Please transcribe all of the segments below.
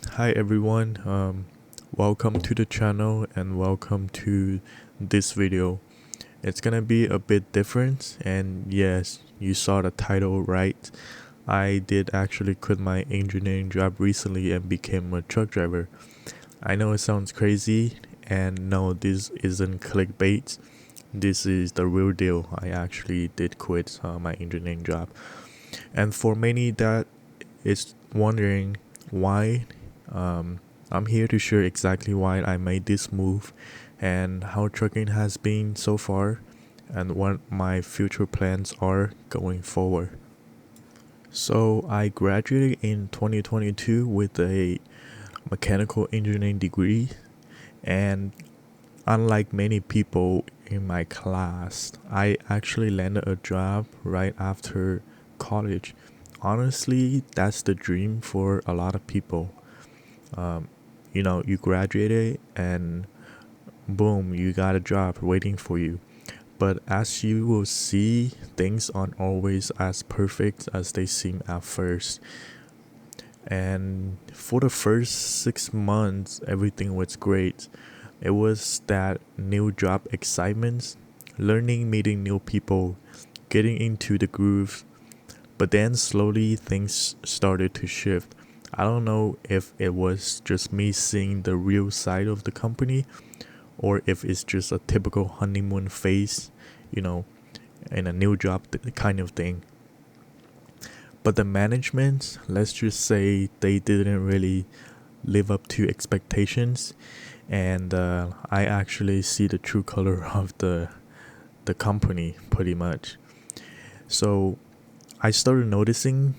Hi everyone, welcome to the channel and welcome to this video. It's gonna be a bit different, and yes, you saw the title right. I did actually quit my engineering job recently and became a truck driver. I know it sounds crazy, and no, this isn't clickbait. This is the real deal. I actually did quit my engineering job, and for many that is wondering why, um, I'm here to share exactly why I made this move and how trucking has been so far and what my future plans are going forward. So, I graduated in 2022 with a mechanical engineering degree, and unlike many people in my class, I actually landed a job right after college. Honestly, that's the dream for a lot of people. Um, you graduated and boom, you got a job waiting for you. But as you will see, things aren't always as perfect as they seem at first. And for the first 6 months, everything was great. It was that new job excitement, learning, meeting new people, getting into the groove. But then slowly things started to shift. I don't know if it was just me seeing the real side of the company or if it's just a typical honeymoon phase, you know, in a new job kind of thing. But the management, let's just say they didn't really live up to expectations, and I actually see the true color of the company pretty much. So I started noticing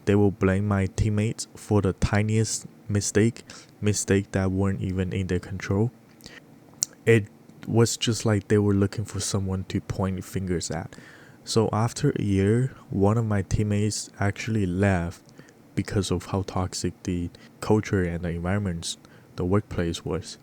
they will blame my teammates for the tiniest mistake that weren't even in their control. It was just like they were looking for someone to point fingers at. So after a year, one of my teammates actually left because of how toxic the culture and the environment, the workplace was.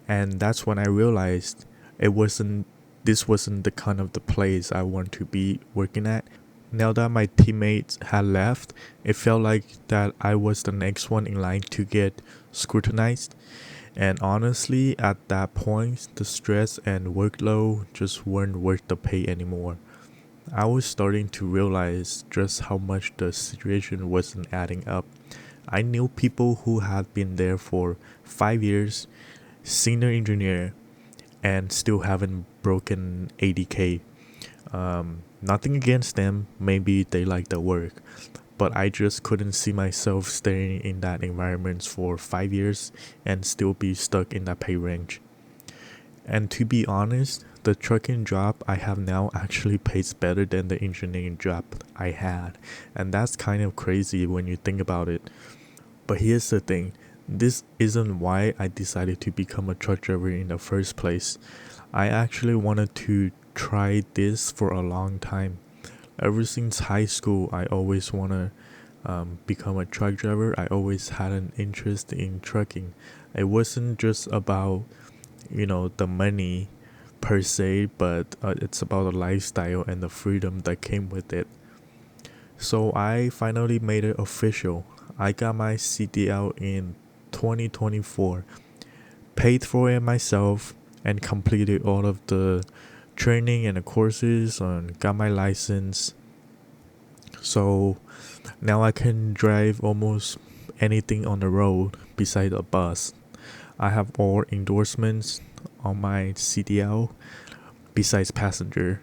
And that's when I realized it wasn't this wasn't the kind of the place I want to be working at. Now that my teammates had left, it felt like that I was the next one in line to get scrutinized. And honestly, at that point, the stress and workload just weren't worth the pay anymore. I was starting to realize just how much the situation wasn't adding up. I knew people who had been there for 5 years, senior engineer, and still haven't broken 80K. Nothing against them, maybe they like the work, but I just couldn't see myself staying in that environment for 5 years and still be stuck in that pay range. And to be honest, the trucking job I have now actually pays better than the engineering job I had. And that's kind of crazy when you think about it. But here's the thing, this isn't why I decided to become a truck driver in the first place. I actually wanted to try this for a long time. Ever since high school, I always want to become a truck driver. I always had an interest in trucking. It wasn't just about, the money per se, but it's about the lifestyle and the freedom that came with it. So I finally made it official. I got my CDL in 2024, paid for it myself, and completed all of the training and the courses and got my license. So now I can drive almost anything on the road beside a bus. I have all endorsements on my CDL besides passenger.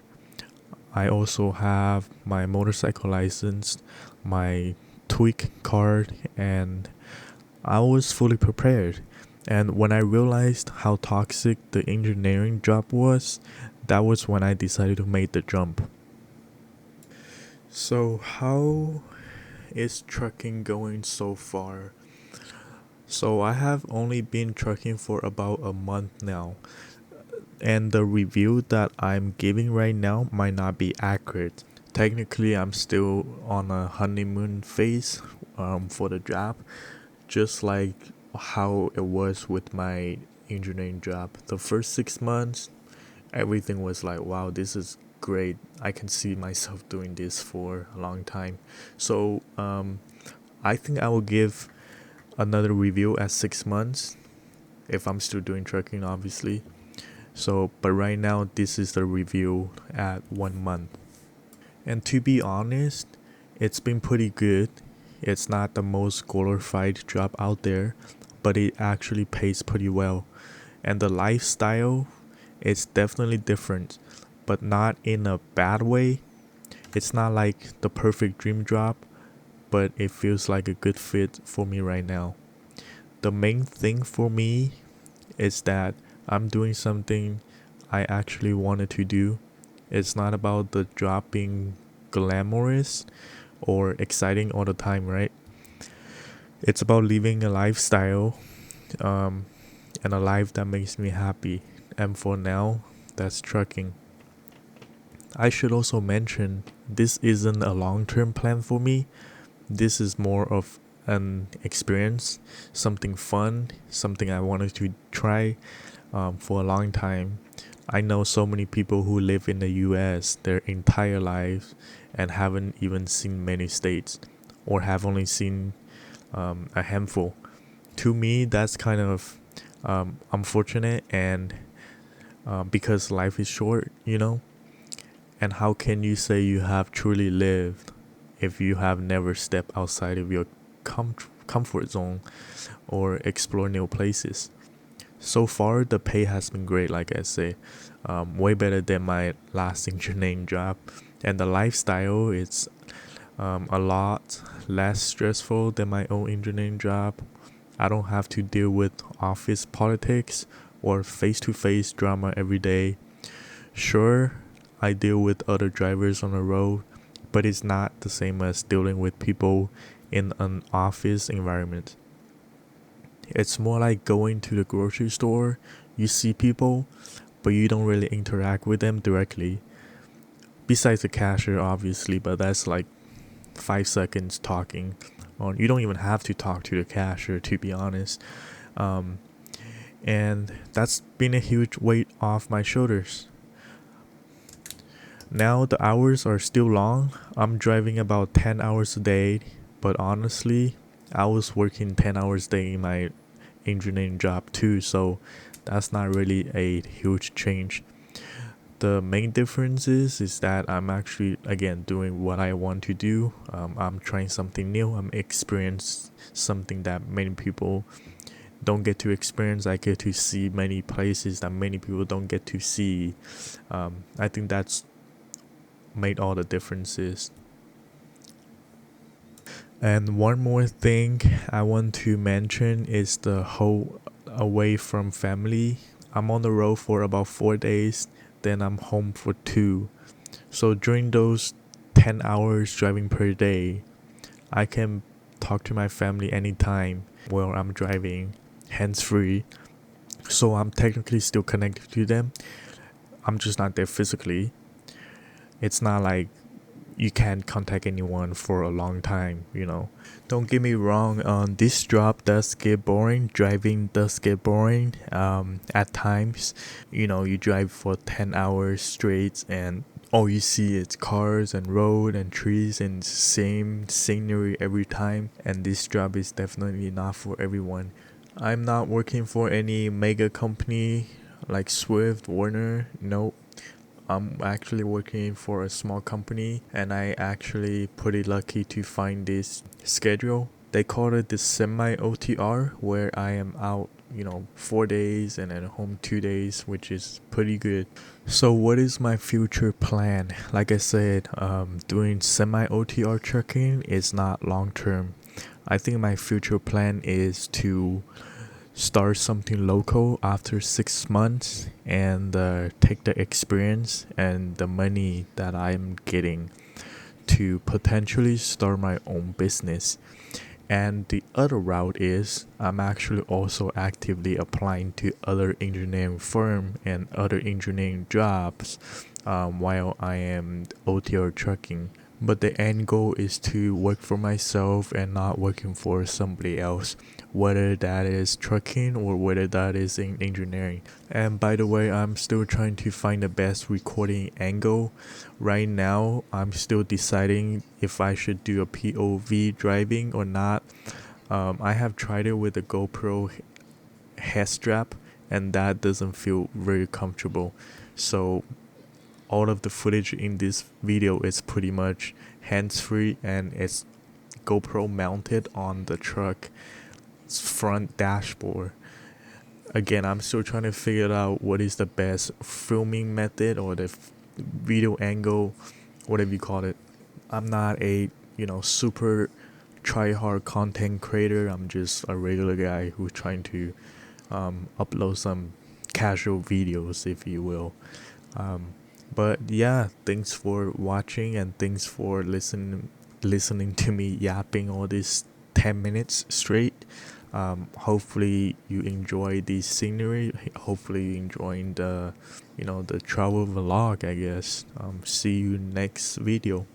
I also have my motorcycle license, my tweak card, and I was fully prepared. And when I realized how toxic the engineering job was, that was when I decided to make the jump. So, how is trucking going so far? So, I have only been trucking for about a month now, and the review that I'm giving right now might not be accurate. Technically, I'm still on a honeymoon phase for the job, just like how it was with my engineering job. The first 6 months, everything was like, wow, this is great. I can see myself doing this for a long time. So I think I will give another review at 6 months if I'm still doing trucking, obviously. So, but right now, this is the review at 1 month. And to be honest, it's been pretty good. It's not the most glorified job out there, but it actually pays pretty well. And the lifestyle, it's definitely different, but not in a bad way. It's not like the perfect dream job, but it feels like a good fit for me right now. The main thing for me is that I'm doing something I actually wanted to do. It's not about the job being glamorous or exciting all the time, right? It's about living a lifestyle um, and a life that makes me happy. And for now, that's trucking. I should also mention this isn't a long term plan for me. This is more of an experience, something fun, something I wanted to try for a long time. I know so many people who live in the US their entire lives and haven't even seen many states or have only seen a handful. To me, that's kind of unfortunate, and because life is short, you know? And how can you say you have truly lived if you have never stepped outside of your comfort zone or explore new places? So far, the pay has been great, like I say, way better than my last engineering job. And the lifestyle is a lot less stressful than my own engineering job. I don't have to deal with office politics or face-to-face drama every day. Sure, I deal with other drivers on the road, but it's not the same as dealing with people in an office environment. It's more like going to the grocery store. You see people, but you don't really interact with them directly. Besides the cashier, obviously, but that's like 5 seconds talking. You don't even have to talk to the cashier, to be honest. Um, and that's been a huge weight off my shoulders. Now the hours are still long. I'm driving about 10 hours a day, but honestly, I was working 10 hours a day in my engineering job too, so that's not really a huge change. The main difference is that I'm actually again doing what I want to do. I'm trying something new. I'm experiencing something that many people don't get to experience. I get to see many places that many people don't get to see. I think that's made all the differences. And one more thing I want to mention is the whole away from family. I'm on the road for about 4 days, then I'm home for 2. So during those 10 hours driving per day, I can talk to my family anytime while I'm driving, hands free. So I'm technically still connected to them. I'm just not there physically. It's not like you can't contact anyone for a long time, you know. Don't get me wrong, this job does get boring. Driving does get boring at times. You know, you drive for 10 hours straight and all you see is cars and road and trees and same scenery every time. And this job is definitely not for everyone. I'm not working for any mega company like Swift, Warner. Nope. I'm actually working for a small company, and I actually pretty lucky to find this schedule. They call it the semi OTR, where I am out, 4 days and at home 2 days, which is pretty good. So what is my future plan? Like I said, doing semi OTR trucking is not long term. I think my future plan is to start something local after 6 months and take the experience and the money that I'm getting to potentially start my own business. And the other route is I'm actually also actively applying to other engineering firm and other engineering jobs while I am OTR trucking. But the end goal is to work for myself and not working for somebody else, whether that is trucking or whether that is in engineering. And by the way, I'm still trying to find the best recording angle. Right now, I'm still deciding if I should do a POV driving or not. I have tried it with the GoPro head strap, and that doesn't feel very comfortable. So all of the footage in this video is pretty much hands-free, and it's GoPro mounted on the truck's front dashboard. Again, I'm still trying to figure out what is the best filming method or the video angle, whatever you call it. I'm not a super try hard content creator. I'm just a regular guy who's trying to upload some casual videos, if you will. But yeah, thanks for watching, and thanks for listening to me yapping all this 10 minutes straight. Hopefully you enjoy the scenery. Hopefully you enjoying the travel vlog, I guess. See you next video.